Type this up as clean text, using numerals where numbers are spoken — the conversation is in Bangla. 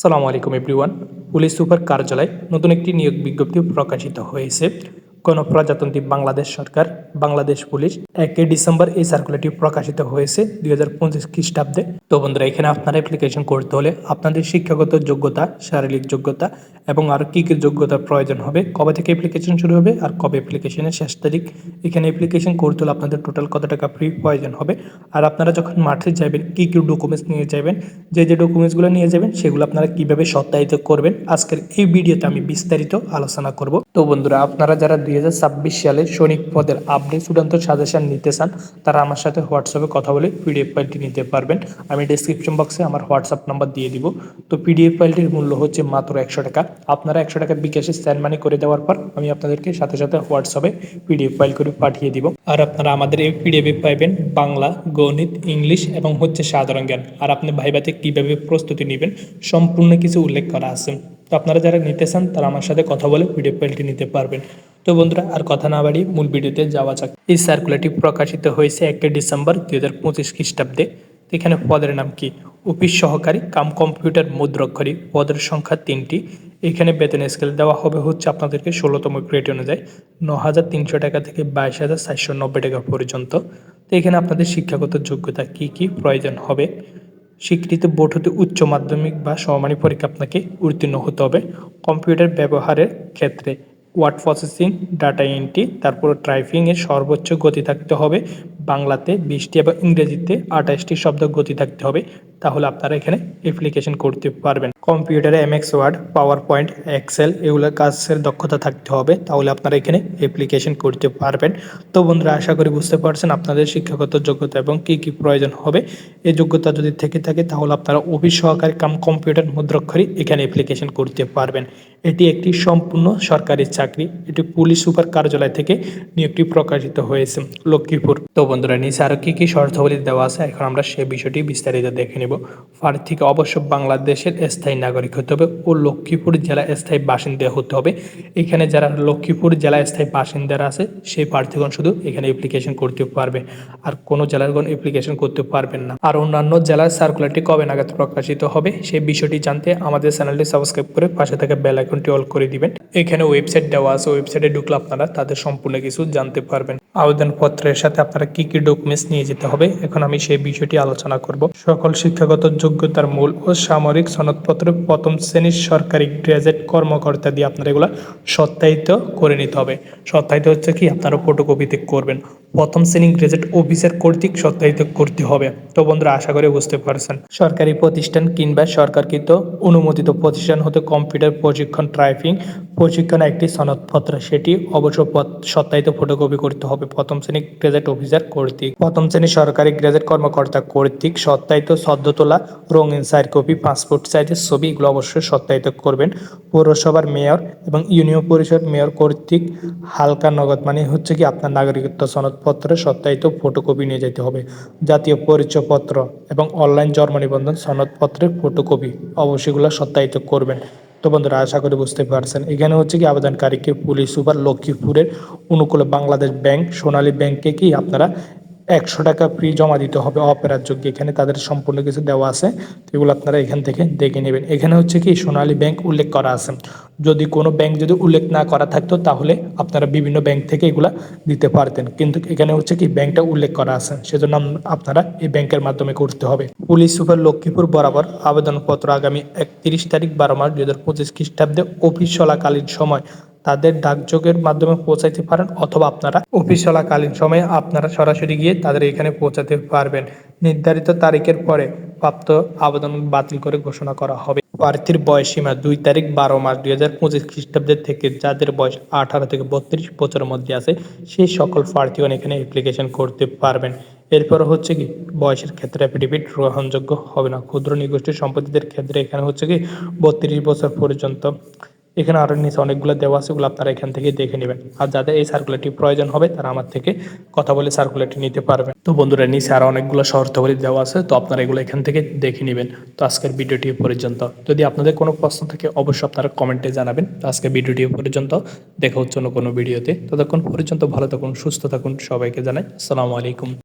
আসসালামু আলাইকুম এভরিওয়ান। পুলিশ সুপার কার্যালয়ে নতুন একটি নিয়োগ বিজ্ঞপ্তি প্রকাশিত হয়েছে। গণপ্রজাতন্ত্রী বাংলাদেশ সরকার, বাংলাদেশ পুলিশ 1 ডিসেম্বর এই সার্কুলারটি প্রকাশিত হয়েছে 2025 খ্রিস্টাব্দে। তো বন্ধুরা, এখানে আপনারা অ্যাপ্লিকেশন করতে হলে আপনাদের শিক্ষাগত যোগ্যতা, শারীরিক যোগ্যতা এবং আরও কী কী যোগ্যতার প্রয়োজন হবে, কবে থেকে অ্যাপ্লিকেশন শুরু হবে আর কবে অ্যাপ্লিকেশনের শেষ তারিখ, এখানে অ্যাপ্লিকেশন করতে হলে আপনাদের টোটাল কত টাকা ফ্রি প্রয়োজন হবে, আর আপনারা যখন মাঠে যাবেন কী কী ডকুমেন্টস নিয়ে যাবেন, যে ডকুমেন্টসগুলো নিয়ে যাবেন সেগুলো আপনারা কীভাবে সত্যায়িত করবেন, আজকের এই ভিডিওতে আমি বিস্তারিত আলোচনা করব। তো বন্ধুরা, আপনারা যারা 2026 সালে সৈনিক পদের আপডেট চূড়ান্ত সাজেশন নিতে চান, তারা আমার সাথে হোয়াটসঅ্যাপে কথা বলে পিডিএফ ফাইলটি নিতে পারবেন। আমি ডেসক্রিপশন বক্সে আমার হোয়াটসঅ্যাপ নাম্বার দিয়ে দিব। তো পিডিএফ ফাইলটির মূল্য হচ্ছে মাত্র 100 টাকা। আপনারা 100 টাকা বিকাশে সেন্ড মানি করে দেওয়ার পর আমি আপনাদেরকে সাথে সাথে হোয়াটসঅ্যাপে পিডিএফ ফাইল করে পাঠিয়ে দিব। আর আপনারা আমাদের এই পিডিএফে পাইবেন বাংলা, গণিত, ইংলিশ এবং হচ্ছে সাধারণ জ্ঞান। আর আপনি ভাইভাতে কীভাবে প্রস্তুতি নেবেন সম্পূর্ণ কিছু উল্লেখ করা আছে। তো আপনারা যারা নিতে চান তারা আমার সাথে কথা বলে পিডিএফ ফাইলটি নিতে পারবেন। তো বন্ধুরা, আর কথা না বাড়িয়ে মূল ভিডিওতে যাওয়া যাক। এই সার্কুলারটি প্রকাশিত হয়েছে 1 ডিসেম্বর 2025 খ্রিস্টাব্দে। এখানে পদের নাম কি? অফিস সহকারী কাম কম্পিউটার মুদ্রাক্ষরী। পদের সংখ্যা 3টি। এখানে বেতন স্কেল দেওয়া হবে হচ্ছে আপনাদেরকে 16তম গ্রেড অনুযায়ী 9,300 টাকা থেকে 22,490 টাকা পর্যন্ত। তো এখানে আপনাদের শিক্ষাগত যোগ্যতা কি কি প্রয়োজন হবে? স্বীকৃত বোর্ড হতে উচ্চ মাধ্যমিক বা সমমানী পরীক্ষা আপনাকে উত্তীর্ণ হতে হবে। কম্পিউটার ব্যবহারের ক্ষেত্রে ওয়ার্ড প্রসেসিং, ডাটা এন্ট্রি, তারপর টাইপিংয়ের সর্বোচ্চ গতি থাকতে হবে বাংলাতে 20টি এবং ইংরেজিতে 28টি শব্দ গতি থাকতে হবে, তাহলে আপনারা এখানে অ্যাপ্লিকেশন করতে পারবেন। কম্পিউটারে MS Word, PowerPoint, Excel এগুলোর কাজের দক্ষতা থাকতে হবে, তাহলে আপনারা এখানে অ্যাপ্লিকেশন করতে পারবেন। তো বন্ধুরা, আশা করি বুঝতে পারছেন আপনাদের শিক্ষাগত যোগ্যতা এবং কী কী প্রয়োজন হবে। এই যোগ্যতা যদি থেকে থাকে তাহলে আপনারা অফিস সহকারী কাম কম্পিউটার মুদ্রাক্ষরী এখানে অ্যাপ্লিকেশন করতে পারবেন। এটি একটি সম্পূর্ণ সরকারি চাকরি। এটি পুলিশ সুপার কার্যালয় থেকে নিয়োগটি প্রকাশিত হয়েছে লক্ষ্মীপুর। তো বন্ধুরা, নিচে আরও কী কী শর্তাবলী দেওয়া আছে, এখন আমরা সে বিষয়টি বিস্তারিত দেখে নেব। প্রার্থীকে অবশ্য বাংলাদেশের স্থায়ী নাগরিক হতে হবে ও লক্ষ্মীপুর জেলা স্থায়ী বাসিন্দা হতে হবে। এখানে যারা লক্ষ্মীপুর জেলা স্থায়ী বাসিন্দারা আছে সেই প্রার্থীগণ শুধু এখানে অ্যাপ্লিকেশন করতে পারবে, আর কোনো জেলারগণ অ্যাপ্লিকেশন করতে পারবেন না। আর অন্যান্য জেলার সার্কুলারটি কবে নাগাদ প্রকাশিত হবে সেই বিষয়টি জানতে আমাদের চ্যানেলটি সাবস্ক্রাইব করে পাশে থাকা বেল আইকনটি অল করে দিবেন। এখানে ওয়েবসাইট দেওয়া আছে, ওয়েবসাইটে ঢুকলে আপনারা তাদের সম্পূর্ণ কিছু জানতে পারবেন। আবেদনপত্রের সাথে আপনারা কি কি ডকুমেন্টস নিয়ে যেতে হবে এখন আমি সেই বিষয়টি আলোচনা করব। সকল শিক্ষাগত যোগ্যতার মূল ও সামরিক সনদপত্র প্রথম শ্রেণীর সরকারি গ্র্যাজুয়েট কর্মকর্তা দিয়ে আপনারা এগুলো সত্যায়িত করে নিতে হবে। সত্যায়িত হচ্ছে কি, আপনারা ফটোকপিতে করবেন। প্রথম শ্রেণী গ্র্যাজুয়েট অফিসার কর্তৃক সত্যায়িত করতে হবে। তো বন্ধুরা, আশা করে বুঝতে পারছেন। সরকারি প্রতিষ্ঠান কিংবা সরকারকৃত অনুমোদিত প্রতিষ্ঠান হতে কম্পিউটার প্রশিক্ষণ, টাইপিং প্রশিক্ষণ একটি সনদপত্র, সেটি অবশ্য সত্যায়িত ফটোকপি করতে হবে প্রথম শ্রেণী গ্র্যাজুয়েট অফিসার কর্তৃক। প্রথম শ্রেণী সরকারি গ্র্যাজুয়েট কর্মকর্তা কর্তৃক সত্যায়িত সদ্য তোলা রঙিন সাইড কপি, পাসপোর্ট সাইজের ছবি এগুলো অবশ্যই সত্যায়িত করবেন। পৌরসভার মেয়র এবং ইউনিয়ন পরিষদ মেয়র কর্তৃক হালকা নগদ মানে হচ্ছে কি আপনার নাগরিকত্ব সনদপত্রের সত্যায়িত ফটোকপি নিয়ে যেতে হবে। জাতীয় পরিচয়পত্র এবং অনলাইন জন্ম নিবন্ধন সনদপত্রের ফটোকপি অবশ্যইগুলো সত্যায়িত করবেন। তো বন্ধুরা, আশা করি বুঝতে পারছেন। এখানে হচ্ছে কি আবেদনকারীকে পুলিশ সুপার লক্ষ্মীপুরের অনুকূলে বাংলাদেশ ব্যাংক, সোনালী ব্যাংকে কি আপনারা 100 টাকা ফ্রি জমা দিতে হবে অপেরারযোগ্য। এখানে তাদের সম্পূর্ণ কিছু দেওয়া আছে, এগুলো আপনারা এখান থেকে দেখে নেবেন। এখানে হচ্ছে কি সোনালী ব্যাংক উল্লেখ করা আছে। যদি কোনো ব্যাংক যদি উল্লেখ না করা থাকতো তাহলে আপনারা বিভিন্ন ব্যাংক থেকে এগুলা দিতে পারতেন, কিন্তু এখানে হচ্ছে কি ব্যাংকটা উল্লেখ করা আছে, সেজন্য আপনারা এই ব্যাংকের মাধ্যমে করতে হবে। পুলিশ সুপার লক্ষ্মীপুর বরাবর আবেদনপত্র আগামী 31 তারিখ 12 মার্চ 2025 খ্রিস্টাব্দে অফিস চলাকালীন সময় তাদের ডাকযোগের মাধ্যমে পৌঁছাইতে পারেন, অথবা আপনারা অফিস চলাকালীন সময়ে আপনারা সরাসরি গিয়ে তাদের এখানে পৌঁছাতে পারবেন। নির্ধারিত তারিখের পরে প্রাপ্ত আবেদন বাতিল করে ঘোষণা করা হবে। প্রার্থীর বয়সসীমা 2 তারিখ 12 মার্চ 2025 খ্রিস্টাব্দের থেকে যাদের বয়স 18 থেকে 32 বছরের মধ্যে আছে সেই সকল প্রার্থীগণ এখানে অ্যাপ্লিকেশন করতে পারবেন। এরপর হচ্ছে কি বয়সের ক্ষেত্রে অ্যাফিডেভিট গ্রহণযোগ্য হবে না। ক্ষুদ্র নিগোষ্ঠী সম্পত্তিদের ক্ষেত্রে এখানে হচ্ছে কি 32 বছর পর্যন্ত। এখানে আরও নিচে অনেকগুলো দেওয়া আছে, ওগুলো আপনারা এখান থেকে দেখে নেবেন। আর যাদের এই সার্কুলারটি প্রয়োজন হবে তারা আমার থেকে কথা বলে সার্কুলারটি নিতে পারবেন। তো বন্ধুরা, নিচে আরও অনেকগুলো শর্তাবলী দেওয়া আছে, তো আপনারা এগুলো এখান থেকে দেখে নেবেন। তো আজকের ভিডিওটি পর্যন্ত। যদি আপনাদের কোনো প্রশ্ন থাকে অবশ্যই আপনারা কমেন্টে জানাবেন। তো আজকের ভিডিওটি পর্যন্ত, দেখা হচ্ছে অন্য কোনো ভিডিওতে। ততক্ষণ পর্যন্ত ভালো থাকুন, সুস্থ থাকুন। সবাইকে জানাই আসসালামু আলাইকুম।